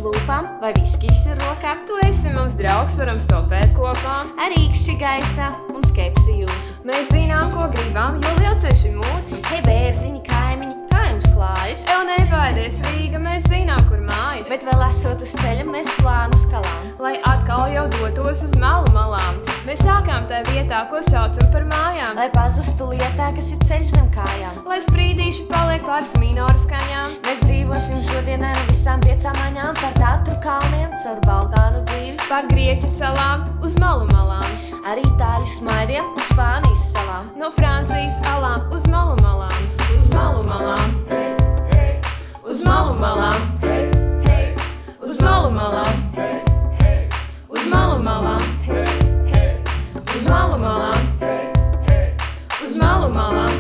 lūpām vai viskijs ir rokā? Tu esi mums draugs, varam stāvēt kopā. Ar īkšķi gaisā un skepsi jūsu. Mēs zinām, ko gribam, jo lielceļš ir mūsu. Hei, bērziņi, kaimiņi, kā jums klājas? Ev nebaidies, Rīga, mēs zinām, kur mājas. Bet vēl esot uz ceļa, mēs plānus kalām. Lai atkal jau dotos uz malu malām. Mēs sākām tajā vietā, ko saucam par mājām. Lai pazustu lietā, kas ir ceļš zem kājām. Lai sprīdīši paliek pāris minoru skaņām. Mēs dzīvosim šodien ar visām 5 maņām, par Tatru kalniem, caur Balkānu dzīvi, par Grieķu salām, uz malu malām. ar itāļu smaidiem uz Spānijas salām. No Francijas alām, uz malu malām. Uz malu malām. Uz malu malām. Uz malu malām. Uz malu malām. Uz malu malām. Uz malu malām.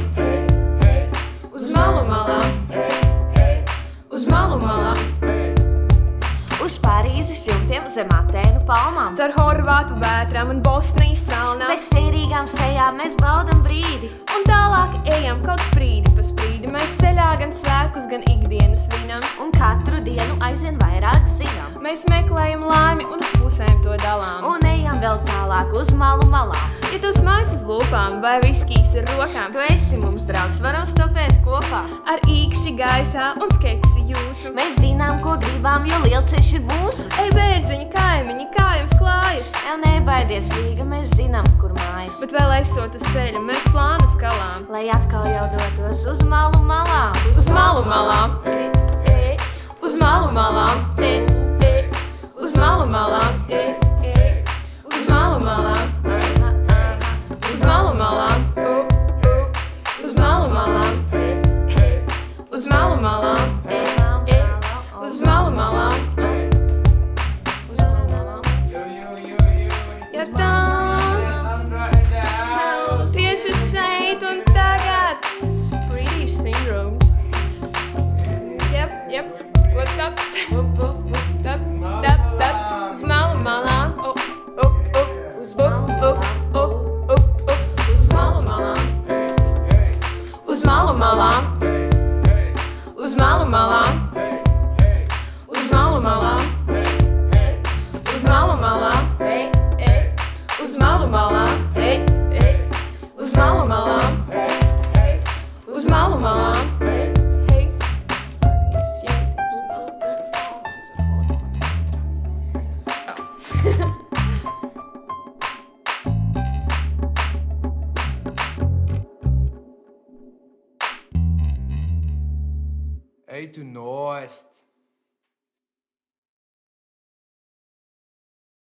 Uz malu malām. Uz malu malām. Uz Parīzes jumtiem zem Atēnu palmām. Caur Horvātu vētrām un Bosnijas salnām. Bez sērīgām sejām mēs baudam brīdi. Un tālāk ejam kaut sprīdi pa sprīdi. Mēs ceļā gan svētkus, gan ikdienu svinam. Un katru dienu aizvien vairāk zinām. Mēs meklējam laimi un uz pusēm to dalām. Un ejam vēl tālāk uz malu malām. Ja tu smaids uz lūpām vai viskijs ir rokām, Tu esi mums draugs, varam stopēt kopā. ar īkšķi gaisā un skepsi jūsu. Mēs zinām, ko gribām, jo lielceļš ir mūsu. Ej, bērziņi, kaimiņi, kā jums klājas? Jau nebaidies, Rīga, mēs zinām, kur mājas. Bet vēl esot uz ceļa, mēs plānus kalām. Lai atkal jau dotos uz malu malām. Uz malu malām. Uz malu malām. Uz malu malām. Uz malu malām. Uz malu malām. Uz malu malām. Uz malu malām. Uz malu malām. Ja tā tieši šeit un tagad Pretty syndromes. Yep, what's up? Tap, tap, tap. Uz malu malām. Uz malu malām. Uz malu malām. Uz malu malām. Uz malu malām. Uz malu malām. Uz malu malām. Uz malu malām. Uz malu malām. Uz malu malām. Ej tu nost!